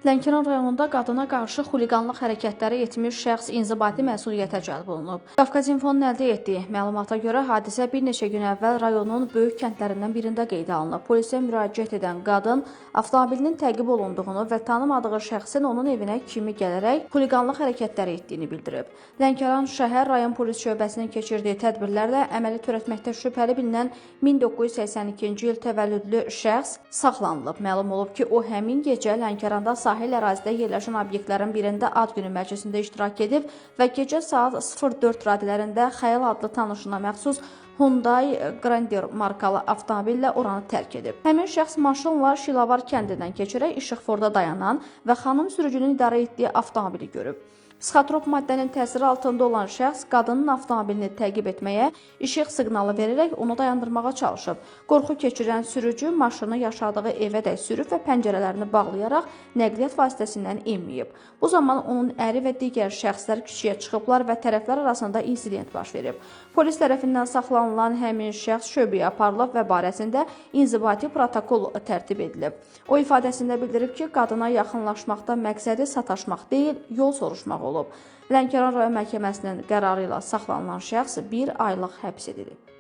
Lənkəran rayonunda qadına qarşı xuliqanlıq hərəkətləri etmiş şəxs inzibati məsuliyyətə cəlb olunub. Qafqaz İnfonun əldə etdiyi məlumata görə hadisə bir neçə gün əvvəl rayonun böyük kəndlərindən birində qeydə alınıb. Polisə müraciət edən qadın avtomobilinin təqib olunduğunu və tanımadığı şəxsin onun evinə kimi gələrək xuliqanlıq hərəkətləri etdiyini bildirib. Lənkəran şəhər rayon polis şöbəsinin keçirdiyi tədbirlərlə əməli törətməkdə şübhəli bilinən 1982-ci il təvəllüdlü şəxs saxlanılıb. Məlum olub ki, o həmin gecə Lənkəranda sahil ərazidə yerləşən obyektlərin birində ad günü məclisində iştirak edib və gecə saat 04 radələrində Xəyal adlı tanışına məxsus Hyundai Grandeur markalı avtomobillə oranı tərk edib. Həmin şəxs maşınla Şilavar kəndindən keçərək İşıqforda dayanan və xanım sürücünün idarə etdiyi avtomobili görüb. Psixotrop maddənin təsiri altında olan şəxs qadının avtomobilini təqib etməyə, işıq siqnalı verərək onu dayandırmağa çalışıb. Qorxu keçirən sürücü maşını yaşadığı evədək sürüb və pəncərələrini bağlayaraq nəqliyyat vasitəsindən enməyib. Bu zaman onun əri və digər şəxslər küçəyə çıxıblar və tərəflər arasında insident baş verib. Polis tərəfindən saxlanılan həmin şəxs şöbəyə aparılıb və barəsində inzibati protokol tərtib edilib. O ifadəsində bildirib ki, qadına yaxınlaşmaqda məqsədi sataşmaq deyil, yol soruşmaq olub. Lənkəran rayon məhkəməsinin qərarı ilə saxlanılan şəxs 1 aylıq həbs edilib.